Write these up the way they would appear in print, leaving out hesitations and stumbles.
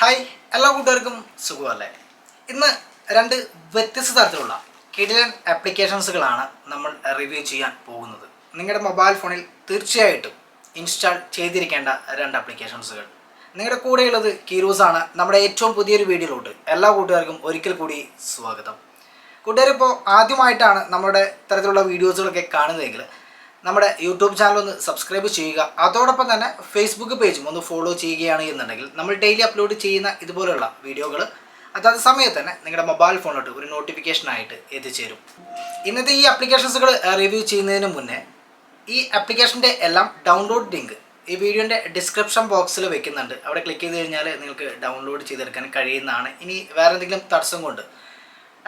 Hi, എല്ലാ കൂട്ടുകാർക്കും സുഖമല്ലേ? ഇന്ന് രണ്ട് വ്യത്യസ്ത തരത്തിലുള്ള കിടിലൻ ആപ്ലിക്കേഷൻസുകളാണ് നമ്മൾ റിവ്യൂ ചെയ്യാൻ പോകുന്നത്. നിങ്ങളുടെ മൊബൈൽ ഫോണിൽ തീർച്ചയായിട്ടും ഇൻസ്റ്റാൾ ചെയ്തിരിക്കേണ്ട രണ്ട് ആപ്ലിക്കേഷൻസുകൾ. നിങ്ങളുടെ കൂടെയുള്ളത് കീറൂസ് ആണ്. നമ്മുടെ ഏറ്റവും പുതിയൊരു വീഡിയോയിലോട്ട് എല്ലാ കൂട്ടുകാർക്കും ഒരിക്കൽ കൂടി സ്വാഗതം. കൂട്ടുകാരിപ്പോൾ ആദ്യമായിട്ടാണ് നമ്മുടെ ഇത്തരത്തിലുള്ള വീഡിയോസുകളൊക്കെ കാണുന്നതെങ്കിൽ നമ്മുടെ യൂട്യൂബ് ചാനൽ ഒന്ന് സബ്സ്ക്രൈബ് ചെയ്യുക. അതോടൊപ്പം തന്നെ ഫേസ്ബുക്ക് പേജും ഒന്ന് ഫോളോ ചെയ്യുകയാണ് എന്നുണ്ടെങ്കിൽ നമ്മൾ ഡെയിലി അപ്ലോഡ് ചെയ്യുന്ന ഇതുപോലുള്ള വീഡിയോകൾ അതാത് സമയത്ത് തന്നെ നിങ്ങളുടെ മൊബൈൽ ഫോണിലോട്ട് ഒരു നോട്ടിഫിക്കേഷനായിട്ട് എത്തിച്ചേരും. ഇന്നത്തെ ഈ ആപ്ലിക്കേഷൻസുകൾ റിവ്യൂ ചെയ്യുന്നതിന് മുന്നേ ഈ ആപ്ലിക്കേഷൻ്റെ എല്ലാം ഡൗൺലോഡ് ലിങ്ക് ഈ വീഡിയോൻ്റെ ഡിസ്ക്രിപ്ഷൻ ബോക്സിൽ വെക്കുന്നുണ്ട്. അവിടെ ക്ലിക്ക് ചെയ്ത് കഴിഞ്ഞാൽ നിങ്ങൾക്ക് ഡൗൺലോഡ് ചെയ്തെടുക്കാൻ കഴിയുന്നതാണ്. ഇനി വേറെ എന്തെങ്കിലും തടസ്സം കൊണ്ട്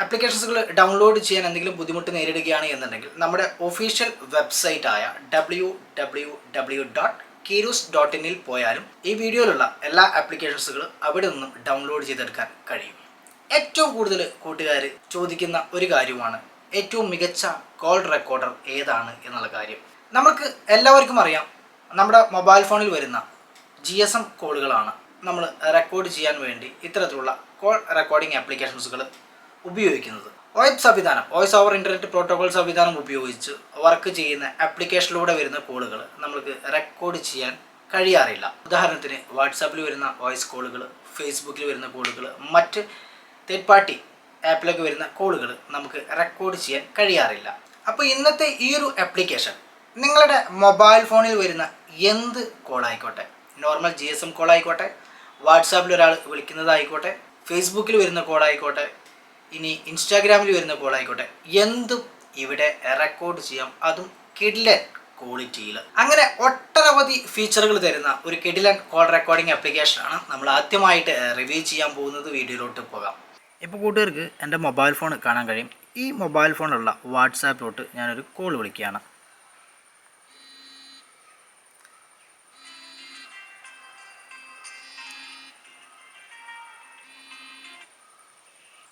ആപ്ലിക്കേഷൻസുകൾ ഡൗൺലോഡ് ചെയ്യാൻ എന്തെങ്കിലും ബുദ്ധിമുട്ട് നേരിടുകയാണ് എന്നുണ്ടെങ്കിൽ നമ്മുടെ ഒഫീഷ്യൽ വെബ്സൈറ്റായ www.keerus.in പോയാലും ഈ വീഡിയോയിലുള്ള എല്ലാ ആപ്ലിക്കേഷൻസുകളും അവിടെ നിന്നും ഡൗൺലോഡ് ചെയ്തെടുക്കാൻ കഴിയും. ഏറ്റവും കൂടുതൽ കൂട്ടുകാർ ചോദിക്കുന്ന ഒരു കാര്യമാണ് ഏറ്റവും മികച്ച കോൾ റെക്കോർഡർ ഏതാണ് എന്നുള്ള കാര്യം. നമുക്ക് എല്ലാവർക്കും അറിയാം, നമ്മുടെ മൊബൈൽ ഫോണിൽ വരുന്ന GSM കോളുകളാണ് നമ്മൾ റെക്കോർഡ് ചെയ്യാൻ വേണ്ടി ഇത്തരത്തിലുള്ള കോൾ റെക്കോർഡിംഗ് ആപ്ലിക്കേഷൻസുകൾ ഉപയോഗിക്കുന്നത്. വോയിസ് സംവിധാനം, വോയിസ് ഓവർ ഇൻ്റർനെറ്റ് പ്രോട്ടോകോൾ സംവിധാനം ഉപയോഗിച്ച് വർക്ക് ചെയ്യുന്ന ആപ്ലിക്കേഷനിലൂടെ വരുന്ന കോളുകൾ നമുക്ക് റെക്കോർഡ് ചെയ്യാൻ കഴിയാറില്ല. ഉദാഹരണത്തിന് വാട്സാപ്പിൽ വരുന്ന വോയിസ് കോളുകൾ, ഫേസ്ബുക്കിൽ വരുന്ന കോളുകൾ, മറ്റ് തേർഡ് പാർട്ടി ആപ്പിലൊക്കെ വരുന്ന കോളുകൾ നമുക്ക് റെക്കോർഡ് ചെയ്യാൻ കഴിയാറില്ല. അപ്പോൾ ഇന്നത്തെ ഈ ഒരു ആപ്ലിക്കേഷൻ നിങ്ങളുടെ മൊബൈൽ ഫോണിൽ വരുന്ന എന്ത് കോളായിക്കോട്ടെ, നോർമൽ GSM കോളായിക്കോട്ടെ, വാട്സാപ്പിൽ ഒരാൾ വിളിക്കുന്നതായിക്കോട്ടെ, ഫേസ്ബുക്കിൽ വരുന്ന കോളായിക്കോട്ടെ, ഇനി ഇൻസ്റ്റാഗ്രാമിൽ വരുന്ന കോളായിക്കോട്ടെ, എന്തും ഇവിടെ റെക്കോർഡ് ചെയ്യാം, അതും കിഡിലൻ ക്വാളിറ്റിയിൽ. അങ്ങനെ ഒട്ടനവധി ഫീച്ചറുകൾ തരുന്ന ഒരു കിഡിലൻ കോൾ റെക്കോർഡിംഗ് ആപ്ലിക്കേഷനാണ് നമ്മൾ ആദ്യമായിട്ട് റിവ്യൂ ചെയ്യാൻ പോകുന്നത്. വീഡിയോയിലോട്ട് പോകാം. ഇപ്പോൾ കൂട്ടുകാർക്ക് എൻ്റെ മൊബൈൽ ഫോൺ കാണാൻ കഴിയും. ഈ മൊബൈൽ ഫോണിലുള്ള വാട്സാപ്പിലോട്ട് ഞാനൊരു കോൾ വിളിക്കുകയാണ്.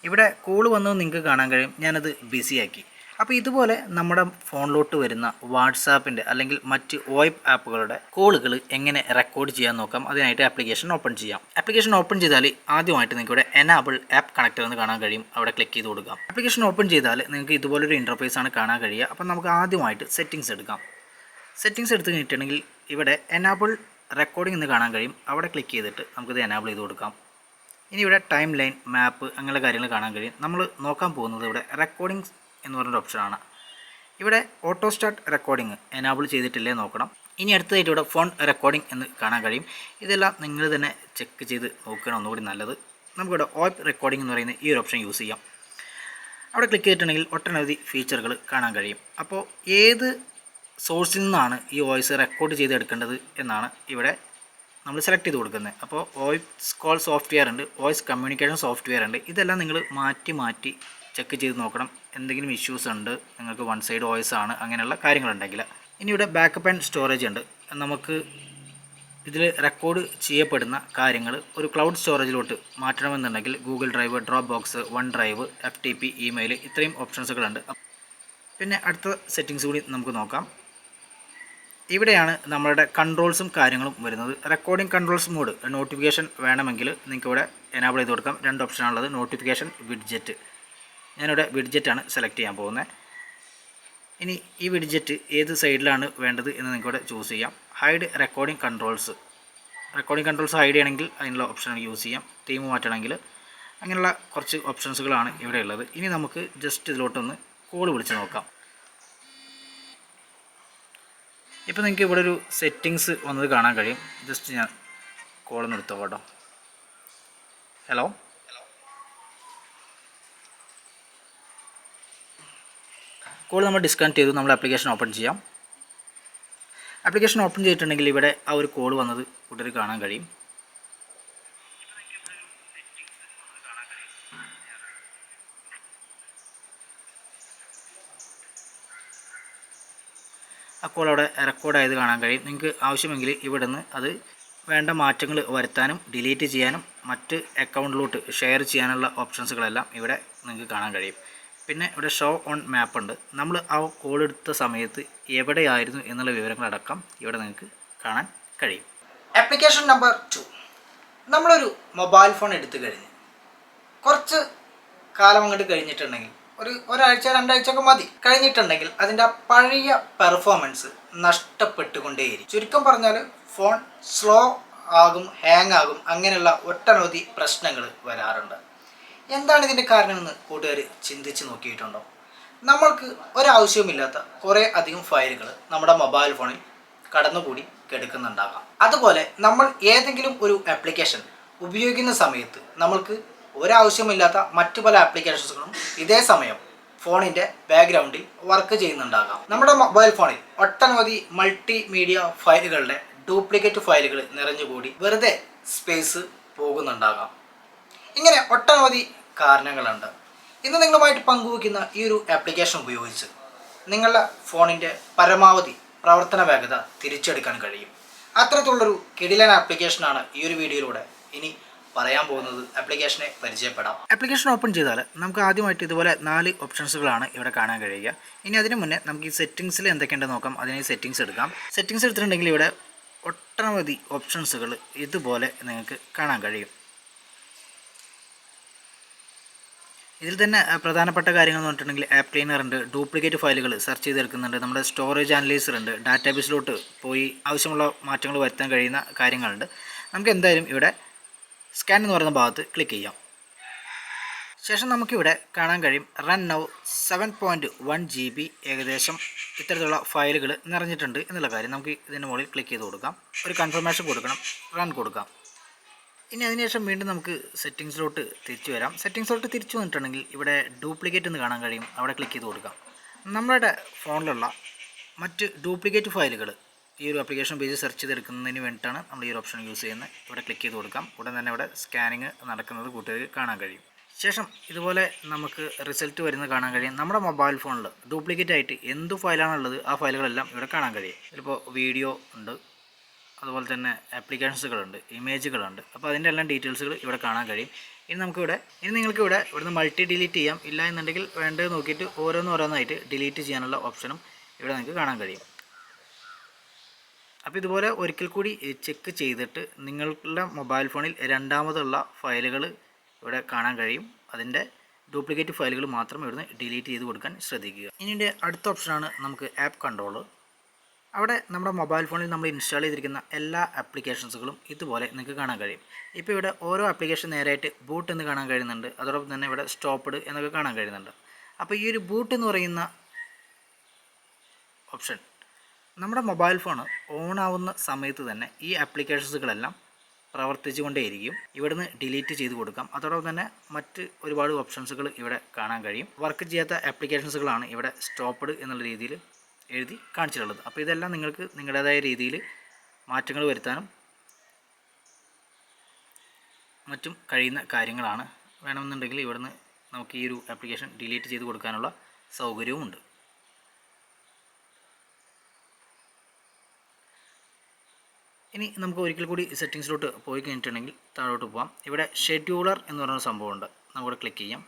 ഇവിടെ കോൾ വന്നത് നിങ്ങൾക്ക് കാണാൻ കഴിയും. ഞാനത് ബിസിയാക്കി. അപ്പോൾ ഇതുപോലെ നമ്മുടെ ഫോണിലോട്ട് വരുന്ന വാട്സാപ്പിൻ്റെ അല്ലെങ്കിൽ മറ്റ് VoIP ആപ്പുകളുടെ കോളുകൾ എങ്ങനെ റെക്കോർഡ് ചെയ്യാൻ നോക്കാം. അതിനായിട്ട് ആപ്ലിക്കേഷൻ ഓപ്പൺ ചെയ്യാം. ആപ്ലിക്കേഷൻ ഓപ്പൺ ചെയ്താൽ ആദ്യമായിട്ട് നിങ്ങൾക്ക് ഇവിടെ എനാബിൾ ആപ്പ് കണക്റ്റർ എന്ന് കാണാൻ കഴിയും. അവിടെ ക്ലിക്ക് ചെയ്ത് കൊടുക്കാം. ആപ്ലിക്കേഷൻ ഓപ്പൺ ചെയ്താൽ നിങ്ങൾക്ക് ഇതുപോലൊരു ഇൻ്റർഫേസ് ആണ് കാണാൻ കഴിയുക. അപ്പോൾ നമുക്ക് ആദ്യമായിട്ട് സെറ്റിങ്സ് എടുക്കാം. സെറ്റിങ്സ് എടുത്ത് കഴിഞ്ഞിട്ടുണ്ടെങ്കിൽ ഇവിടെ എനാബിൾ റെക്കോർഡിംഗ് എന്ന് കാണാൻ കഴിയും. അവിടെ ക്ലിക്ക് ചെയ്തിട്ട് നമുക്കിത് എനാബിൾ ചെയ്ത് കൊടുക്കാം. ഇനി ഇവിടെ ടൈം ലൈൻ, മാപ്പ് അങ്ങനെയുള്ള കാര്യങ്ങൾ കാണാൻ കഴിയും. നമ്മൾ നോക്കാൻ പോകുന്നത് ഇവിടെ റെക്കോർഡിംഗ് എന്ന് പറഞ്ഞൊരു ഓപ്ഷനാണ്. ഇവിടെ ഓട്ടോ സ്റ്റാർട്ട് റെക്കോർഡിംഗ് എനാബിൾ ചെയ്തിട്ടില്ലേ നോക്കണം. ഇനി അടുത്തതായിട്ട് ഇവിടെ ഫോൺ റെക്കോർഡിംഗ് എന്ന് കാണാൻ കഴിയും. ഇതെല്ലാം നിങ്ങൾ തന്നെ ചെക്ക് ചെയ്ത് നോക്കണം, ഒന്നുകൂടി നല്ലത്. നമുക്കിവിടെ VoIP റെക്കോർഡിംഗ് എന്ന് പറയുന്ന ഈ ഒരു ഓപ്ഷൻ യൂസ് ചെയ്യാം. അവിടെ ക്ലിക്ക് ചെയ്തിട്ടുണ്ടെങ്കിൽ ഒട്ടനവധി ഫീച്ചറുകൾ കാണാൻ കഴിയും. അപ്പോൾ ഏത് സോഴ്സിൽ നിന്നാണ് ഈ വോയിസ് റെക്കോർഡ് ചെയ്തെടുക്കേണ്ടത് എന്നാണ് ഇവിടെ നമ്മൾ സെലക്ട് ചെയ്ത് കൊടുക്കുന്നത്. അപ്പോൾ വോയിസ് കോൾ സോഫ്റ്റ്വെയർ ഉണ്ട്, വോയിസ് കമ്മ്യൂണിക്കേഷൻ സോഫ്റ്റ്വെയർ ഉണ്ട്. ഇതെല്ലാം നിങ്ങൾ മാറ്റി ചെക്ക് ചെയ്ത് നോക്കണം. എന്തെങ്കിലും ഇഷ്യൂസ് ഉണ്ട്, നിങ്ങൾക്ക് വൺ സൈഡ് വോയിസ് ആണ്, അങ്ങനെയുള്ള കാര്യങ്ങളുണ്ടെങ്കിൽ. ഇനി ഇവിടെ ബാക്കപ്പ് ആൻഡ് സ്റ്റോറേജ് ഉണ്ട്. നമുക്ക് ഇതിൽ റെക്കോർഡ് ചെയ്യപ്പെടുന്ന കാര്യങ്ങൾ ഒരു ക്ലൗഡ് സ്റ്റോറേജിലോട്ട് മാറ്റണമെന്നുണ്ടെങ്കിൽ Google Drive, Dropbox, OneDrive, FTP, email, ഇത്രയും ഓപ്ഷൻസുകളുണ്ട്. പിന്നെ അടുത്ത സെറ്റിങ്സ് കൂടി നമുക്ക് നോക്കാം. ഇവിടെയാണ് നമ്മളുടെ കൺട്രോൾസും കാര്യങ്ങളും വരുന്നത്. റെക്കോർഡിംഗ് കൺട്രോൾസ് മോഡ് നോട്ടിഫിക്കേഷൻ വേണമെങ്കിൽ നിങ്ങൾക്ക് ഇവിടെ എനാബിൾ ചെയ്ത് കൊടുക്കാം. രണ്ട് ഓപ്ഷനാണുള്ളത്. Notification, widget. ഞാനിവിടെ വിഡ്ജറ്റാണ് സെലക്ട് ചെയ്യാൻ പോകുന്നത്. ഇനി ഈ വിഡ്ജറ്റ് ഏത് സൈഡിലാണ് വേണ്ടത് എന്ന് നിങ്ങൾക്ക് ഇവിടെ ചൂസ് ചെയ്യാം. ഹൈഡ് റെക്കോർഡിംഗ് കൺട്രോൾസ് ഹൈഡ് ചെയ്യണമെങ്കിൽ അതിനുള്ള ഓപ്ഷൻ യൂസ് ചെയ്യാം. തീം മാറ്റണമെങ്കിൽ അങ്ങനെയുള്ള കുറച്ച് ഓപ്ഷൻസുകളാണ് ഇവിടെ ഉള്ളത്. ഇനി നമുക്ക് ജസ്റ്റ് ഇതിലോട്ടൊന്ന് കോൾ വിളിച്ച് നോക്കാം. ഇപ്പോൾ നിങ്ങൾക്ക് ഇവിടെ ഒരു സെറ്റിങ്സ് വന്നത് കാണാൻ കഴിയും. ജസ്റ്റ് ഞാൻ കോളൊന്ന് എടുത്തോ കേട്ടോ. ഹലോ, കോൾ നമ്മൾ ഡിസ്കണക്ട് ചെയ്തു. നമ്മൾ ആപ്ലിക്കേഷൻ ഓപ്പൺ ചെയ്യാം. ആപ്ലിക്കേഷൻ ഓപ്പൺ ചെയ്തിട്ടുണ്ടെങ്കിൽ ഇവിടെ ആ ഒരു കോൾ വന്നത് കൂട്ടർ കാണാൻ കഴിയും. ആ കോൾ അവിടെ റെക്കോർഡായത് കാണാൻ കഴിയും. നിങ്ങൾക്ക് ആവശ്യമെങ്കിൽ ഇവിടെ നിന്ന് അത് വേണ്ട മാറ്റങ്ങൾ വരുത്താനും ഡിലീറ്റ് ചെയ്യാനും മറ്റ് അക്കൗണ്ടിലോട്ട് ഷെയർ ചെയ്യാനുള്ള ഓപ്ഷൻസുകളെല്ലാം ഇവിടെ നിങ്ങൾക്ക് കാണാൻ കഴിയും. പിന്നെ ഇവിടെ ഷോ ഓൺ മാപ്പ് ഉണ്ട്. നമ്മൾ ആ കോൾ എടുത്ത സമയത്ത് എവിടെയായിരുന്നു എന്നുള്ള വിവരങ്ങളടക്കം ഇവിടെ നിങ്ങൾക്ക് കാണാൻ കഴിയും. ആപ്ലിക്കേഷൻ നമ്പർ 2 നമ്മളൊരു മൊബൈൽ ഫോൺ എടുത്തു കഴിഞ്ഞ് കുറച്ച് കാലം അങ്ങോട്ട് കഴിഞ്ഞിട്ടുണ്ടെങ്കിൽ ഒരാഴ്ച രണ്ടാഴ്ചയൊക്കെ മതി കഴിഞ്ഞിട്ടുണ്ടെങ്കിൽ അതിൻ്റെ ആ പഴയ പെർഫോമൻസ് നഷ്ടപ്പെട്ടുകൊണ്ടേയിരിക്കും. ചുരുക്കം പറഞ്ഞാൽ ഫോൺ സ്ലോ ആകും, ഹാങ് ആകും, അങ്ങനെയുള്ള ഒട്ടനവധി പ്രശ്നങ്ങൾ വരാറുണ്ട്. എന്താണ് ഇതിൻ്റെ കാരണമെന്ന് കൂട്ടുകാർ ചിന്തിച്ച് നോക്കിയിട്ടുണ്ടോ? നമ്മൾക്ക് ഒരാവശ്യവുമില്ലാത്ത കുറേ അധികം ഫയലുകൾ നമ്മുടെ മൊബൈൽ ഫോണിൽ കടന്നുകൂടി കിടക്കുന്നുണ്ടാകാം. അതുപോലെ നമ്മൾ ഏതെങ്കിലും ഒരു ആപ്ലിക്കേഷൻ ഉപയോഗിക്കുന്ന സമയത്ത് നമ്മൾക്ക് ഒരാവശ്യമില്ലാത്ത മറ്റു പല ആപ്ലിക്കേഷൻസുകളും ഇതേ സമയം ഫോണിൻ്റെ ബാക്ക്ഗ്രൗണ്ടിൽ വർക്ക് ചെയ്യുന്നുണ്ടാകാം. നമ്മുടെ മൊബൈൽ ഫോണിൽ ഒട്ടനവധി മൾട്ടിമീഡിയ ഫയലുകളുടെ ഡ്യൂപ്ലിക്കേറ്റ് ഫയലുകൾ നിറഞ്ഞുകൂടി വെറുതെ സ്പേസ് പോകുന്നുണ്ടാകാം. ഇങ്ങനെ ഒട്ടനവധി കാരണങ്ങളുണ്ട്. ഇന്ന് നിങ്ങളുമായിട്ട് പങ്കുവയ്ക്കുന്ന ഈ ഒരു ആപ്ലിക്കേഷൻ ഉപയോഗിച്ച് നിങ്ങളുടെ ഫോണിൻ്റെ പരമാവധി പ്രവർത്തന വേഗത തിരിച്ചെടുക്കാൻ കഴിയും. അത്തരത്തിലുള്ളൊരു കിടിലൻ ആപ്ലിക്കേഷനാണ് ഈ ഒരു വീഡിയോയിലൂടെ ഇനി പറയാൻ പോകുന്നത്. ആപ്ലിക്കേഷനെ പരിചയപ്പെടാം. ആപ്ലിക്കേഷൻ ഓപ്പൺ ചെയ്താൽ നമുക്ക് ആദ്യമായിട്ട് ഇതുപോലെ 4 ഓപ്ഷൻസുകളാണ് ഇവിടെ കാണാൻ കഴിയുക. ഇനി അതിന് മുന്നേ നമുക്ക് ഈ സെറ്റിങ്സിൽ എന്തൊക്കെയുണ്ടെന്ന് നോക്കാം. അതിന് സെറ്റിങ്സ് എടുക്കാം. സെറ്റിങ്സ് എടുത്തിട്ടുണ്ടെങ്കിൽ ഇവിടെ ഒട്ടനവധി ഓപ്ഷൻസുകൾ ഇതുപോലെ നിങ്ങൾക്ക് കാണാൻ കഴിയും. ഇതിൽ തന്നെ പ്രധാനപ്പെട്ട കാര്യങ്ങൾ എന്ന് പറഞ്ഞിട്ടുണ്ടെങ്കിൽ ആപ്പ് ക്ലീനർ ഉണ്ട്, ഡ്യൂപ്ലിക്കേറ്റ് ഫയലുകൾ സെർച്ച് ചെയ്തെടുക്കുന്നുണ്ട്, നമ്മുടെ സ്റ്റോറേജ് അനലൈസർ ഉണ്ട്, ഡാറ്റാബേസിലോട്ട് പോയി ആവശ്യമുള്ള മാറ്റങ്ങൾ വരുത്താൻ കഴിയുന്ന കാര്യങ്ങളുണ്ട്. നമുക്ക് എന്തായാലും ഇവിടെ സ്കാൻ എന്ന് പറയുന്ന ഭാഗത്ത് ക്ലിക്ക് ചെയ്യാം. ശേഷം നമുക്കിവിടെ കാണാൻ കഴിയും റൺ നൗ 7.1 GB ഏകദേശം ഇത്തരത്തിലുള്ള ഫയലുകൾ നിറഞ്ഞിട്ടുണ്ട് എന്നുള്ള കാര്യം. നമുക്ക് ഇതിൻ്റെ മുകളിൽ ക്ലിക്ക് ചെയ്ത് കൊടുക്കാം. ഒരു കൺഫർമേഷൻ കൊടുക്കണം, റൺ കൊടുക്കാം. ഇനി അതിനുശേഷം വീണ്ടും നമുക്ക് സെറ്റിങ്സിലോട്ട് തിരിച്ചു വരാം. സെറ്റിങ്സിലോട്ട് തിരിച്ചു വന്നിട്ടുണ്ടെങ്കിൽ ഇവിടെ ഡ്യൂപ്ലിക്കേറ്റ് എന്ന് കാണാൻ കഴിയും. അവിടെ ക്ലിക്ക് ചെയ്ത് കൊടുക്കാം. നമ്മുടെ ഫോണിലുള്ള മറ്റ് ഡ്യൂപ്ലിക്കേറ്റ് ഫയലുകൾ ഈ ഒരു ആപ്ലിക്കേഷൻ പേജ് സെർച്ച് ചെയ്തെടുക്കുന്നതിന് വേണ്ടിയിട്ടാണ് നമ്മൾ ഈ ഒരു ഓപ്ഷൻ യൂസ് ചെയ്യുന്നത്. ഇവിടെ ക്ലിക്ക് ചെയ്ത് കൊടുക്കാം. ഉടൻ തന്നെ ഇവിടെ സ്കാനിങ് നടക്കുന്നത് കൂട്ടുകാർക്ക് കാണാൻ കഴിയും. ശേഷം ഇതുപോലെ നമുക്ക് റിസൾട്ട് വരുന്നത് കാണാൻ കഴിയും. നമ്മുടെ മൊബൈൽ ഫോണിൽ ഡ്യൂപ്ലിക്കേറ്റ് ആയിട്ട് എന്ത് ഫയലാണുള്ളത് ആ ഫയലുകളെല്ലാം ഇവിടെ കാണാൻ കഴിയും. ഇതിലിപ്പോൾ വീഡിയോ ഉണ്ട്, അതുപോലെ തന്നെ ആപ്ലിക്കേഷൻസുകളുണ്ട്, ഇമേജുകളുണ്ട്. അപ്പോൾ അതിൻ്റെ എല്ലാം ഡീറ്റെയിൽസുകൾ ഇവിടെ കാണാൻ കഴിയും. ഇനി നിങ്ങൾക്കിവിടെ ഇവിടുന്ന് മൾട്ടി ഡിലീറ്റ് ചെയ്യാം. ഇല്ല എന്നുണ്ടെങ്കിൽ വേണ്ടത് നോക്കിയിട്ട് ഓരോന്നായിട്ട് ഡിലീറ്റ് ചെയ്യാനുള്ള ഓപ്ഷനും ഇവിടെ നിങ്ങൾക്ക് കാണാൻ കഴിയും. അപ്പോൾ ഇതുപോലെ ഒരിക്കൽ കൂടി ചെക്ക് ചെയ്തിട്ട് നിങ്ങളുടെ മൊബൈൽ ഫോണിൽ രണ്ടാമതുള്ള ഫയലുകൾ ഇവിടെ കാണാൻ കഴിയും. അതിൻ്റെ ഡ്യൂപ്ലിക്കേറ്റ് ഫയലുകൾ മാത്രം ഇവിടുന്ന് ഡിലീറ്റ് ചെയ്ത് കൊടുക്കാൻ ശ്രദ്ധിക്കുക. ഇനി അടുത്ത ഓപ്ഷനാണ് നമുക്ക് ആപ്പ് കൺട്രോൾ. അവിടെ നമ്മുടെ മൊബൈൽ ഫോണിൽ നമ്മൾ ഇൻസ്റ്റാൾ ചെയ്തിരിക്കുന്ന എല്ലാ ആപ്ലിക്കേഷൻസുകളും ഇതുപോലെ നിങ്ങൾക്ക് കാണാൻ കഴിയും. ഇപ്പോൾ ഇവിടെ ഓരോ ആപ്ലിക്കേഷൻ നേരായിട്ട് ബൂട്ട് എന്ന് കാണാൻ കഴിയുന്നുണ്ട്. അതോടൊപ്പം തന്നെ ഇവിടെ സ്റ്റോപ്പ്ഡ് എന്നൊക്കെ കാണാൻ കഴിയുന്നുണ്ട്. അപ്പോൾ ഈ ഒരു ബൂട്ട് എന്ന് പറയുന്ന ഓപ്ഷൻ നമ്മുടെ മൊബൈൽ ഫോൺ ഓൺ ആവുന്ന സമയത്ത് തന്നെ ഈ ആപ്ലിക്കേഷൻസുകളെല്ലാം പ്രവർത്തിച്ചു കൊണ്ടേയിരിക്കും. ഇവിടുന്ന് ഡിലീറ്റ് ചെയ്ത് കൊടുക്കാം. അതോടൊപ്പം തന്നെ മറ്റ് ഒരുപാട് ഓപ്ഷൻസുകൾ ഇവിടെ കാണാൻ കഴിയും. വർക്ക് ചെയ്യാത്ത ആപ്ലിക്കേഷൻസുകളാണ് ഇവിടെ സ്റ്റോപ്പ്ഡ് എന്നുള്ള രീതിയിൽ എഴുതി കാണിച്ചിട്ടുള്ളത്. അപ്പോൾ ഇതെല്ലാം നിങ്ങൾക്ക് നിങ്ങളുടേതായ രീതിയിൽ മാറ്റങ്ങൾ വരുത്താനും മറ്റും കഴിയുന്ന കാര്യങ്ങളാണ്. വേണമെന്നുണ്ടെങ്കിൽ ഇവിടുന്ന് നമുക്ക് ഈ ഒരു ആപ്ലിക്കേഷൻ ഡിലീറ്റ് ചെയ്ത് കൊടുക്കാനുള്ള സൗകര്യവുമുണ്ട്. ഇനി നമുക്ക് ഒരിക്കൽ കൂടി സെറ്റിങ്സിലോട്ട് പോയി കഴിഞ്ഞിട്ടുണ്ടെങ്കിൽ താഴോട്ട് പോകാം. ഇവിടെ ഷെഡ്യൂളർ എന്ന് പറയുന്ന സംഭവമുണ്ട്. നമുക്കിവിടെ ക്ലിക്ക് ചെയ്യാം.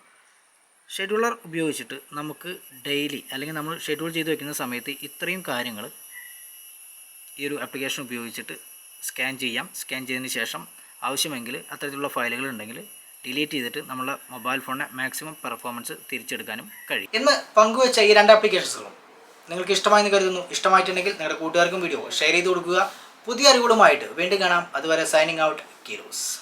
ഷെഡ്യൂളർ ഉപയോഗിച്ചിട്ട് നമുക്ക് ഡെയിലി അല്ലെങ്കിൽ നമ്മൾ ഷെഡ്യൂൾ ചെയ്ത് വെക്കുന്ന സമയത്ത് ഇത്രയും കാര്യങ്ങൾ ഈ ഒരു ആപ്ലിക്കേഷൻ ഉപയോഗിച്ചിട്ട് സ്കാൻ ചെയ്യാം. സ്കാൻ ചെയ്തതിന് ശേഷം ആവശ്യമെങ്കിൽ അത്തരത്തിലുള്ള ഫയലുകൾ ഉണ്ടെങ്കിൽ ഡിലീറ്റ് ചെയ്തിട്ട് നമ്മുടെ മൊബൈൽ ഫോണിൻ്റെ മാക്സിമം പെർഫോമൻസ് തിരിച്ചെടുക്കാനും കഴിയും. ഇന്ന് പങ്കുവെച്ച ഈ 2 ആപ്ലിക്കേഷൻസുകളും നിങ്ങൾക്ക് ഇഷ്ടമായെന്ന് കരുതുന്നു. ഇഷ്ടമായിട്ടുണ്ടെങ്കിൽ നിങ്ങളുടെ കൂട്ടുകാർക്കും വീഡിയോ ഷെയർ ചെയ്ത് കൊടുക്കുക. പുതിയ അറിവുകളുമായിട്ട് വീണ്ടും കാണാം. അതുവരെ സൈനിങ് ഔട്ട്, കീരൂസ്.